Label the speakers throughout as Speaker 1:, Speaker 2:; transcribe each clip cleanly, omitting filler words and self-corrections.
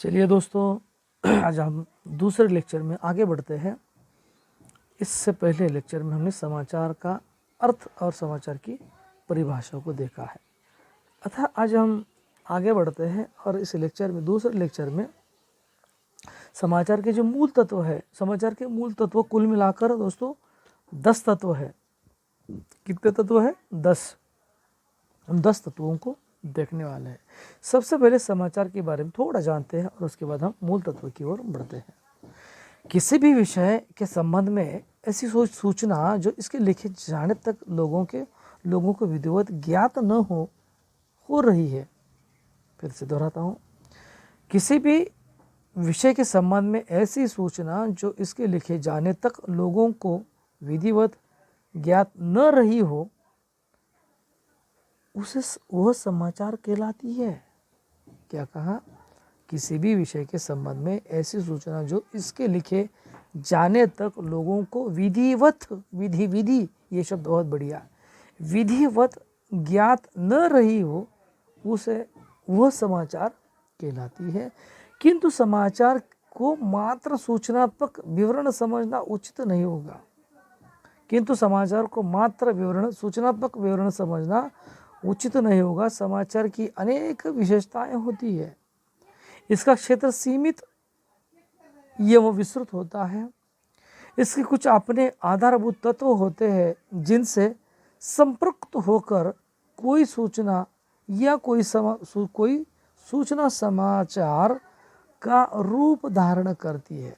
Speaker 1: चलिए दोस्तों, आज हम दूसरे लेक्चर में आगे बढ़ते हैं। इससे पहले लेक्चर में हमने समाचार का अर्थ और समाचार की परिभाषा को देखा है। अतः आज हम आगे बढ़ते हैं और इस लेक्चर में, दूसरे लेक्चर में, समाचार के जो मूल तत्व है, समाचार के मूल तत्व कुल मिलाकर दोस्तों 10 तत्व है। कितने तत्व है? 10। हम 10 तत्वों को देखने वाले हैं। सबसे पहले समाचार के बारे में थोड़ा जानते हैं और उसके बाद हम मूल तत्व की ओर बढ़ते हैं। किसी भी विषय के संबंध में ऐसी सूचना जो इसके लिखे जाने तक लोगों को विधिवत ज्ञात न हो रही है। फिर से दोहराता हूँ, किसी भी विषय के संबंध में ऐसी सूचना जो इसके लिखे जाने तक लोगों को विधिवत ज्ञात न रही हो, उसे वह समाचार कहलाती है। क्या कहा? किसी भी विषय के संबंध में ऐसी सूचना जो इसके लिखे जाने तक लोगों को विधिवत, विधि ये शब्द बहुत बढ़िया, विधिवत ज्ञात न रही हो, उसे वह समाचार कहलाती है। किंतु समाचार को मात्र सूचनात्मक विवरण समझना उचित नहीं होगा। किंतु समाचार को मात्र सूचनात्मक विवरण समझना उचित नहीं होगा। समाचार की अनेक विशेषताएं होती है। इसका क्षेत्र सीमित एवं विस्तृत होता है। इसके कुछ अपने आधारभूत तत्व होते हैं जिनसे संपृक्त होकर कोई सूचना या कोई सूचना समाचार का रूप धारण करती है।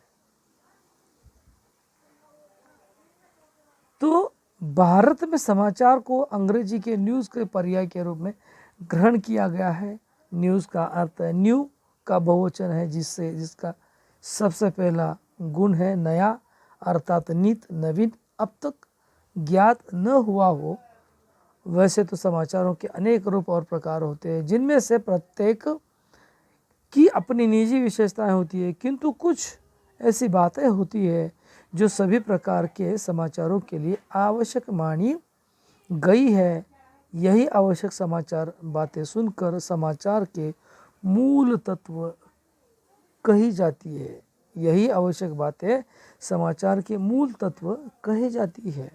Speaker 1: तो भारत में समाचार को अंग्रेजी के न्यूज़ के पर्याय के रूप में ग्रहण किया गया है। न्यूज़ का अर्थ है, न्यू का बहुवचन है, जिसका सबसे पहला गुण है नया, अर्थात नित, नवीन, अब तक ज्ञात न हुआ हो। वैसे तो समाचारों के अनेक रूप और प्रकार होते हैं, जिनमें से प्रत्येक की अपनी निजी विशेषताएं होती है, किंतु कुछ ऐसी बातें होती है जो सभी प्रकार के समाचारों के लिए आवश्यक मानी गई है। यही आवश्यक समाचार बातें सुनकर समाचार के मूल तत्व कही जाती है। यही आवश्यक बातें समाचार के मूल तत्व कही जाती है।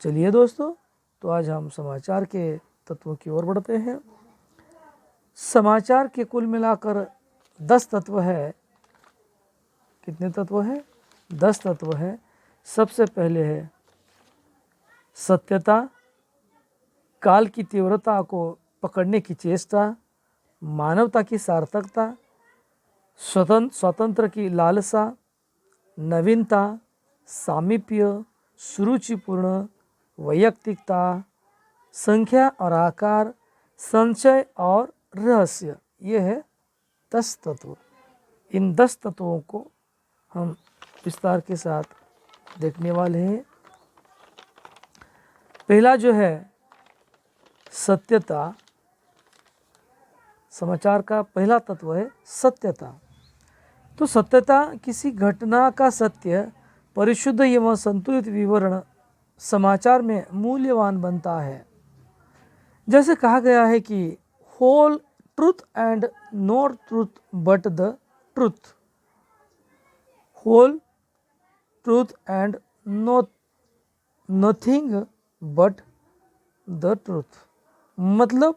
Speaker 1: चलिए दोस्तों, तो आज हम समाचार के तत्वों की ओर बढ़ते हैं। समाचार के कुल मिलाकर 10 तत्व है। कितने तत्व है? 10 तत्व है। सबसे पहले है सत्यता, काल की तीव्रता को पकड़ने की चेष्टा, मानवता की सार्थकता, स्वतंत्र की लालसा, नवीनता, सामीप्य, सुरुचिपूर्ण, वैयक्तिकता, संख्या और आकार, संचय और रहस्य। ये है 10 तत्व। इन 10 तत्वों को हम विस्तार के साथ देखने वाले हैं। पहला जो है सत्यता, समाचार का पहला तत्व है सत्यता। तो सत्यता किसी घटना का सत्य, परिशुद्ध एवं संतुलित विवरण समाचार में मूल्यवान बनता है। जैसे कहा गया है कि whole truth and not truth but the truth. Whole truth and nothing but the truth. मतलब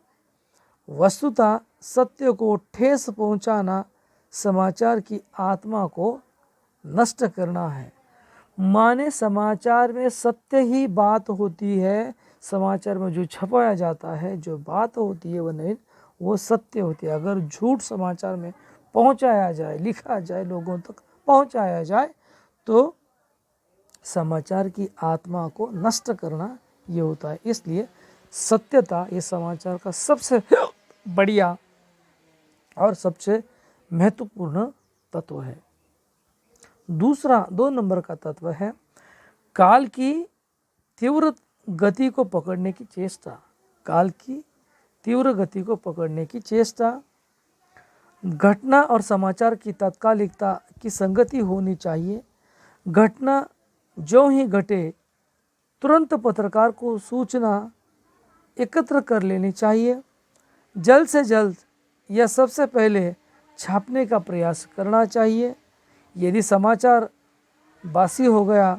Speaker 1: वस्तुतः सत्य को ठेस पहुंचाना समाचार की आत्मा को नष्ट करना है। माने समाचार में सत्य ही बात होती है। समाचार में जो छपाया जाता है, जो बात होती है, वो सत्य होती है। अगर झूठ समाचार में पहुंचाया जाए, लिखा जाए, लोगों तक पहुंचाया जाए, तो समाचार की आत्मा को नष्ट करना ये होता है। इसलिए सत्यता ये समाचार का सबसे बढ़िया और सबसे महत्वपूर्ण तत्व है। दूसरा 2 नंबर का तत्व है काल की तीव्र गति को पकड़ने की चेष्टा। काल की तीव्र गति को पकड़ने की चेष्टा। घटना और समाचार की तात्कालिकता की संगति होनी चाहिए। घटना जो ही घटे, तुरंत पत्रकार को सूचना एकत्र कर लेनी चाहिए। जल्द से जल्द या सबसे पहले छापने का प्रयास करना चाहिए। यदि समाचार बासी हो गया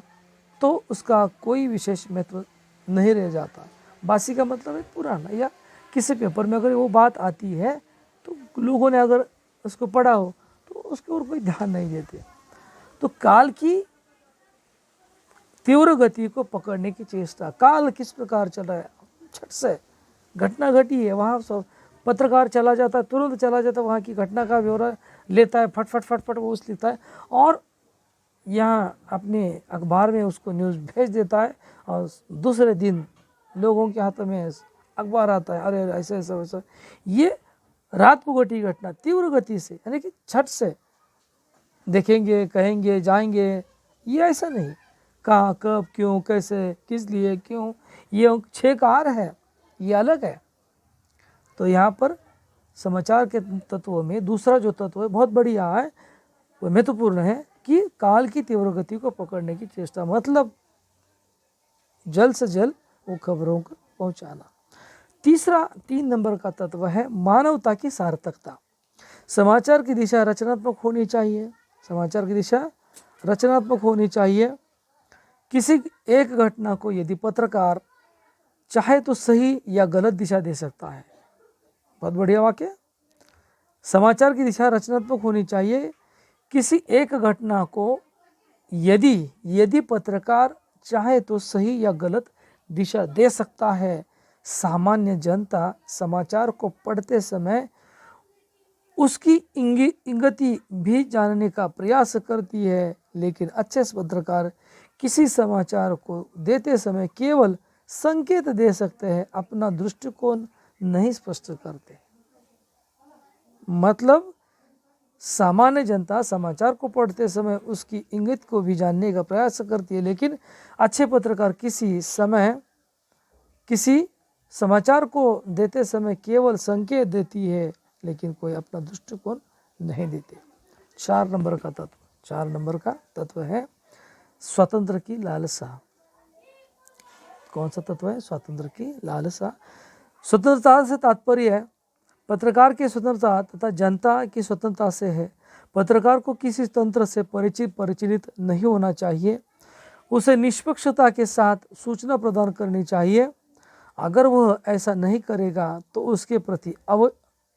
Speaker 1: तो उसका कोई विशेष महत्व नहीं रह जाता। बासी का मतलब है पुराना, या किसी पेपर में अगर वो बात आती है तो लोगों ने अगर उसको पढ़ा हो तो उसके ओर कोई ध्यान नहीं देते। तो काल की तीव्र गति को पकड़ने की चेष्टा, काल किस प्रकार चल रहा है, झट से घटना घटी है, वहाँ सब पत्रकार चला जाता है, तुरंत चला जाता है, वहाँ की घटना का ब्यौरा लेता है, फट फट फट फट वो उस लिखता है और यहाँ अपने अखबार में उसको न्यूज़ भेज देता है और दूसरे दिन लोगों के हाथों में अखबार आता है, अरे ऐसे ऐसा वैसा। ये रात को घटी घटना तीव्र गति से, यानी कि झट से देखेंगे, कहेंगे, जाएंगे, ये ऐसा नहीं, कहाँ, कब, क्यों, कैसे, किस लिए, क्यों, ये 6 कार है, ये अलग है। तो यहाँ पर समाचार के तत्वों में दूसरा जो तत्व है बहुत बढ़िया है, वो महत्वपूर्ण है कि काल की तीव्र गति को पकड़ने की चेष्टा, मतलब जल्द से जल्द वो खबरों को पहुँचाना। तीसरा 3 नंबर का तत्व है मानवता की सार्थकता। समाचार की दिशा रचनात्मक होनी चाहिए, समाचार की दिशा रचनात्मक होनी चाहिए। किसी एक घटना को यदि पत्रकार चाहे तो सही या गलत दिशा दे सकता है। बहुत बढ़िया वाक्य। समाचार की दिशा रचनात्मक होनी चाहिए। किसी एक घटना को यदि पत्रकार चाहे तो सही या गलत दिशा दे सकता है। सामान्य जनता समाचार को पढ़ते समय उसकी इंगति भी जानने का प्रयास करती है, लेकिन अच्छे पत्रकार किसी समाचार को देते समय केवल संकेत दे सकते हैं, अपना दृष्टिकोण नहीं स्पष्ट करते। मतलब सामान्य जनता समाचार को पढ़ते समय उसकी इंगित को भी जानने का प्रयास करती है, लेकिन अच्छे पत्रकार किसी समाचार को देते समय केवल संकेत देती है, लेकिन कोई अपना दृष्टिकोण नहीं देते। 4 नंबर का तत्व है स्वतंत्र की लालसा। कौन सा तत्व है? स्वतंत्र की लालसा। स्वतंत्रता से तात्पर्य है पत्रकार की स्वतंत्रता तथा जनता की स्वतंत्रता से है। पत्रकार को किसी तंत्र से परिचित नहीं होना चाहिए। उसे निष्पक्षता के साथ सूचना प्रदान करनी चाहिए। अगर वह ऐसा नहीं करेगा तो उसके प्रति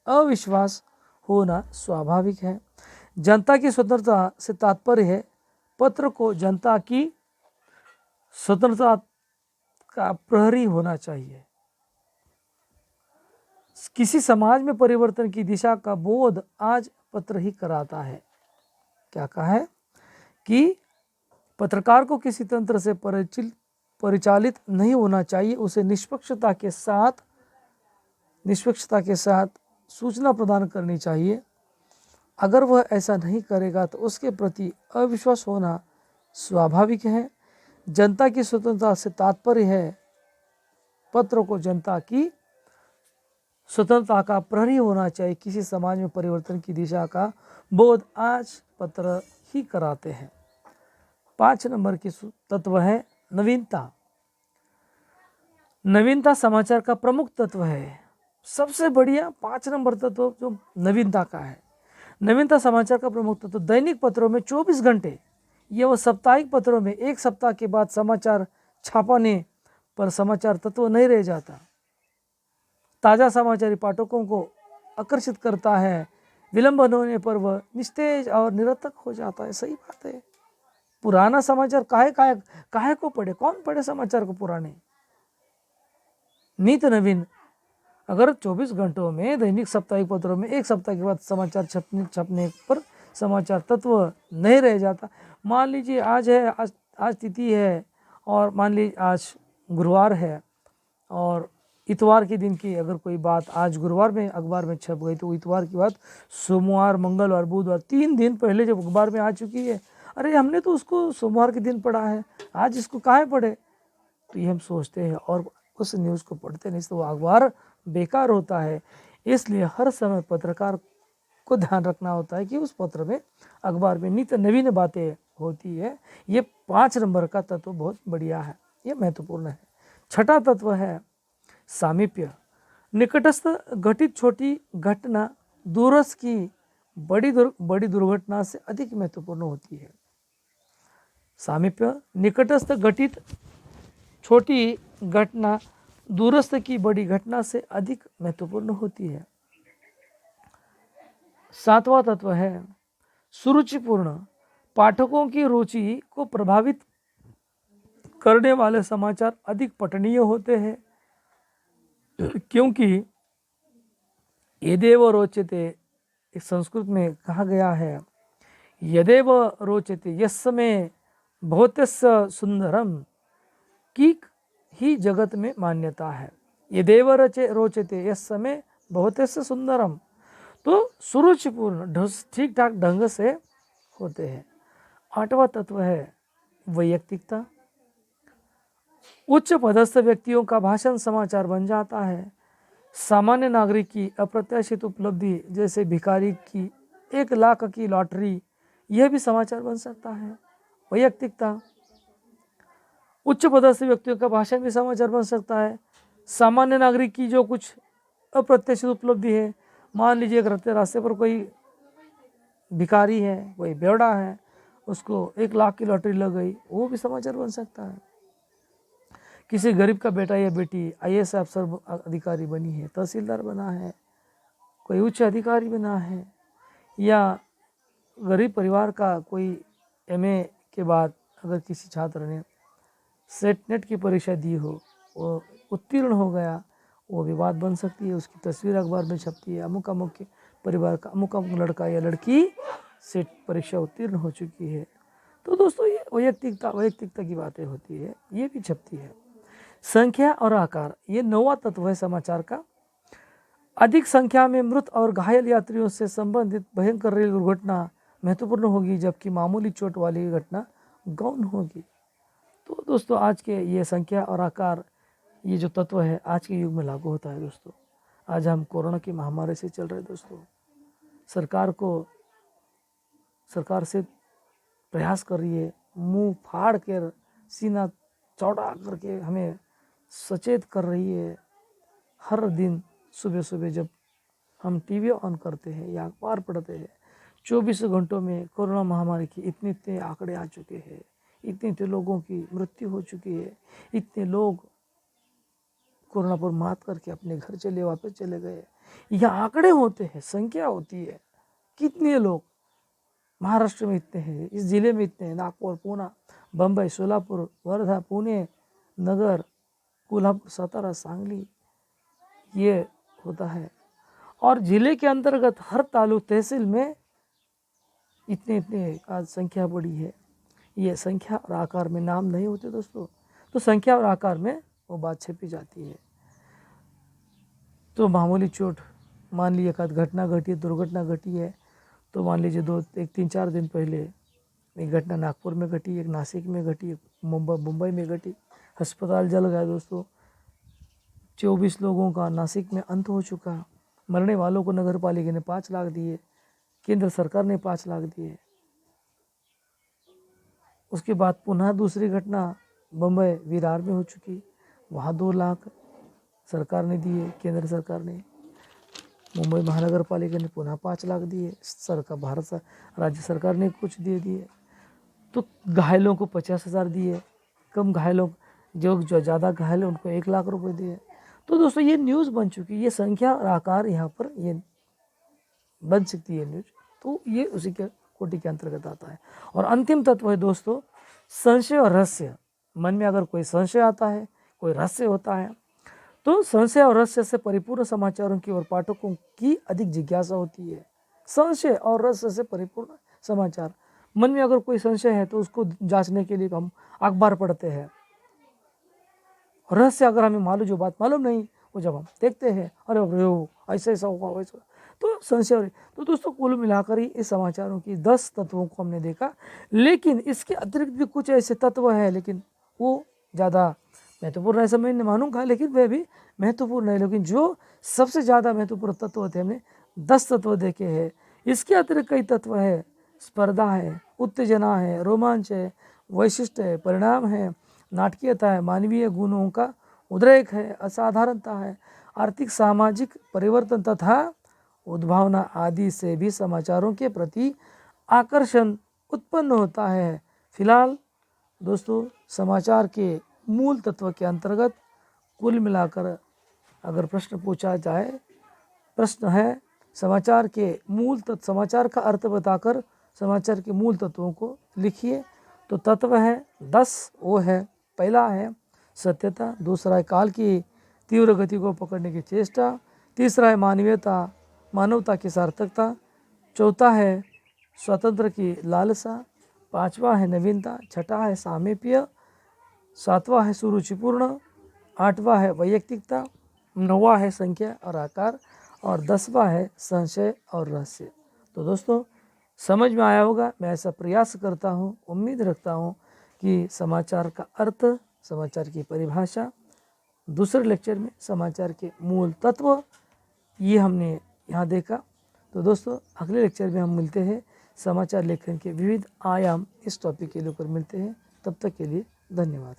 Speaker 1: अविश्वास होना स्वाभाविक है। जनता की स्वतंत्रता से तात्पर्य है पत्र को जनता की स्वतंत्रता का प्रहरी होना चाहिए। किसी समाज में परिवर्तन की दिशा का बोध आज पत्र ही कराता है। क्या कहा है कि पत्रकार को किसी तंत्र से परिचालित नहीं होना चाहिए। उसे निष्पक्षता के साथ सूचना प्रदान करनी चाहिए। अगर वह ऐसा नहीं करेगा तो उसके प्रति अविश्वास होना स्वाभाविक है। जनता की स्वतंत्रता से तात्पर्य है पत्र को जनता की स्वतंत्रता का प्रहरी होना चाहिए। किसी समाज में परिवर्तन की दिशा का बोध आज पत्र ही कराते हैं। 5 नंबर की तत्व है नवीनता। नवीनता समाचार का प्रमुख तत्व है। सबसे बढ़िया 5 नंबर तत्व जो नवीनता का है। नवीनता समाचार का प्रमुख तत्व। दैनिक पत्रों में 24 घंटे या वो साप्ताहिक पत्रों में 1 सप्ताह के बाद समाचार छापाने पर समाचार तत्व नहीं रह जाता। ताज़ा समाचार पाठकों को आकर्षित करता है। विलंब होने पर वह निस्तेज और निरर्थक हो जाता है। सही बात है। पुराना समाचार काहे को पढ़े, कौन पढ़े समाचार को पुराने। नित नवीन अगर 24 घंटों में दैनिक साप्ताहिक पत्रों में 1 सप्ताह के बाद समाचार छपने पर समाचार तत्व नहीं रह जाता। मान लीजिए आज तिथि है और मान लीजिए आज गुरुवार है और इतवार के दिन की अगर कोई बात आज गुरुवार में अखबार में छप गई तो इतवार की बात सोमवार, मंगलवार, बुधवार 3 दिन पहले जब अखबार में आ चुकी है, अरे हमने तो उसको सोमवार के दिन पढ़ा है, आज इसको काहे पढ़े। तो ये हम सोचते हैं और उस न्यूज़ को पढ़ते नहीं तो वो अखबार बेकार होता है। इसलिए हर समय पत्रकार को ध्यान रखना होता है कि उस पत्र में अखबार में नित्य नवीन बातें होती है। ये 5 नंबर का तत्व बहुत बढ़िया है, ये महत्वपूर्ण है। 6ठा तत्व है सामीप्य। निकटस्थ घटित छोटी घटना दूरस्थ की बड़ी दुर्घटना से अधिक महत्वपूर्ण होती है। सामीप्य, निकटस्थ घटित छोटी घटना दूरस्थ की बड़ी घटना से अधिक महत्वपूर्ण होती है। 7वां तत्व है सुरुचिपूर्ण। पाठकों की रुचि को प्रभावित करने वाले समाचार अधिक पठनीय होते हैं, क्योंकि यदेव रोचते, इस संस्कृत में कहा गया है, यदेव रोचते यस्मै भवत्यस्य सुंदरम की ही जगत में मान्यता है। यदेव रोचते यस्मै भवत्यस्य सुंदरम, तो सुरुचिपूर्ण, ठीक ठाक ढंग से होते हैं। 8वां तत्व है वैयक्तिकता। उच्च पदस्थ व्यक्तियों का भाषण समाचार बन जाता है। सामान्य नागरिक की अप्रत्याशित उपलब्धि, जैसे भिखारी की 1 लाख की लॉटरी, यह भी समाचार बन सकता है। वैयक्तिकता, उच्च पदस्थ व्यक्तियों का भाषण भी समाचार बन सकता है। सामान्य नागरिक की जो कुछ अप्रत्याशित उपलब्धि है, मान लीजिए एक रास्ते पर कोई भिखारी है, कोई बेवड़ा है, उसको 1 लाख की लॉटरी लग गई, वो भी समाचार बन सकता है। किसी गरीब का बेटा या बेटी IAS अफसर अधिकारी बनी है, तहसीलदार बना है, कोई उच्च अधिकारी बना है, या गरीब परिवार का कोई MA के बाद अगर किसी छात्र ने सेट नेट की परीक्षा दी हो, वो उत्तीर्ण हो गया, वो भी बात बन सकती है। उसकी तस्वीर अखबार में छपती है, अमुक अमुक के परिवार का अमुक अमुक लड़का या लड़की सेट परीक्षा उत्तीर्ण हो चुकी है। तो दोस्तों ये वैयक्तिकता की बातें होती है, ये भी छपती है। संख्या और आकार, ये 9वां तत्व है समाचार का। अधिक संख्या में मृत और घायल यात्रियों से संबंधित भयंकर रेल दुर्घटना महत्वपूर्ण होगी, जबकि मामूली चोट वाली घटना गौण होगी। तो दोस्तों आज के ये संख्या और आकार, ये जो तत्व है आज के युग में लागू होता है। दोस्तों आज हम कोरोना की महामारी से चल रहे हैं। दोस्तों सरकार से प्रयास कर रही है, मुंह फाड़ कर, सीना चौड़ा करके हमें सचेत कर रही है। हर दिन सुबह सुबह जब हम टीवी ऑन करते हैं या अखबार पढ़ते हैं, 24 घंटों में कोरोना महामारी की इतने आंकड़े आ चुके हैं, इतने लोगों की मृत्यु हो चुकी है, इतने लोग कोरोना पर मात करके अपने घर वापस चले गए। यह आंकड़े होते हैं, संख्या होती है, कितने लोग महाराष्ट्र में इतने हैं, इस जिले में इतने हैं, नागपुर, पूना, बम्बई, सोलापुर, वर्धा, पुणे, नगर, कोल्हापुर, सातारा, सांगली, ये होता है। और जिले के अंतर्गत हर तालुक तहसील में इतने आज संख्या बड़ी है। ये संख्या और आकार में नाम नहीं होते दोस्तों, तो संख्या और आकार में वो बात छपी जाती है। तो मामूली चोट, मान लीजिए एक घटना घटी, दुर्घटना घटी है, तो मान लीजिए 3-4 दिन पहले एक घटना नागपुर में घटी, एक नासिक में घटी, एक मुंबई में घटी, अस्पताल जल गया दोस्तों, 24 लोगों का नासिक में अंत हो चुका। मरने वालों को नगर पालिका ने 5 लाख दिए, केंद्र सरकार ने 5 लाख दिए। उसके बाद पुनः दूसरी घटना बम्बई विरार में हो चुकी, वहाँ 2 लाख सरकार ने दिए, केंद्र सरकार ने। मुंबई महानगर पालिका ने पुनः 5 लाख दिए, राज्य सरकार ने कुछ दे दिए। तो घायलों को 50,000 दिए, कम घायलों जो ज़्यादा घायल है उनको 1 लाख रुपए दिए। तो दोस्तों ये न्यूज़ बन चुकी, ये संख्या और आकार यहाँ पर ये बन सकती है न्यूज़, तो ये उसी के कोटि के अंतर्गत आता है। और अंतिम तत्व है दोस्तों संशय और रहस्य। मन में अगर कोई संशय आता है, कोई रहस्य होता है, तो संशय और रहस्य से परिपूर्ण समाचारों की ओर पाठकों की अधिक जिज्ञासा होती है। संशय और रहस्य से परिपूर्ण समाचार, मन में अगर कोई संशय है तो उसको जांचने के लिए हम अखबार पढ़ते हैं। रहस्य अगर हमें मालूम, जो बात मालूम नहीं, वो जब हम देखते हैं, अरे ऐसा होगा वैसा, तो संशय। तो दोस्तों कुल मिलाकर ही इस समाचारों की 10 तत्वों को हमने देखा, लेकिन इसके अतिरिक्त भी कुछ ऐसे तत्व हैं, लेकिन वो ज़्यादा महत्वपूर्ण ऐसा मैं नहीं मानूंगा, लेकिन वह भी महत्वपूर्ण है। लेकिन जो सबसे ज़्यादा महत्वपूर्ण तत्व होते हैं, हमने 10 तत्व देखे हैं। इसके अतिरिक्त कई तत्व है, स्पर्धा है, उत्तेजना है, रोमांच है, वैशिष्ट है, परिणाम है, नाटकीयता है, मानवीय गुणों का उद्रेक है, असाधारणता है, आर्थिक सामाजिक परिवर्तन तथा उद्भावना आदि से भी समाचारों के प्रति आकर्षण उत्पन्न होता है। फिलहाल दोस्तों, समाचार के मूल तत्व के अंतर्गत कुल मिलाकर अगर प्रश्न पूछा जाए, प्रश्न है समाचार के मूल तत्व, समाचार का अर्थ बताकर समाचार के मूल तत्वों को लिखिए। तो तत्व है 10, वो है पहला है सत्यता, दूसरा है काल की तीव्र गति को पकड़ने की चेष्टा, तीसरा है मानवता की सार्थकता, चौथा है स्वतंत्र की लालसा, पांचवा है नवीनता, छठा है सामीप्य, सातवां है सुरुचिपूर्ण, आठवां है वैयक्तिकता, नौवां है संख्या और आकार, और 10वां है संशय और रहस्य। तो दोस्तों, समझ में आया होगा। मैं ऐसा प्रयास करता हूँ, उम्मीद रखता हूँ कि समाचार का अर्थ, समाचार की परिभाषा, दूसरे लेक्चर में समाचार के मूल तत्व, ये हमने यहाँ देखा। तो दोस्तों, अगले लेक्चर में हम मिलते हैं, समाचार लेखन के विविध आयाम, इस टॉपिक के ऊपर मिलते हैं। तब तक के लिए धन्यवाद।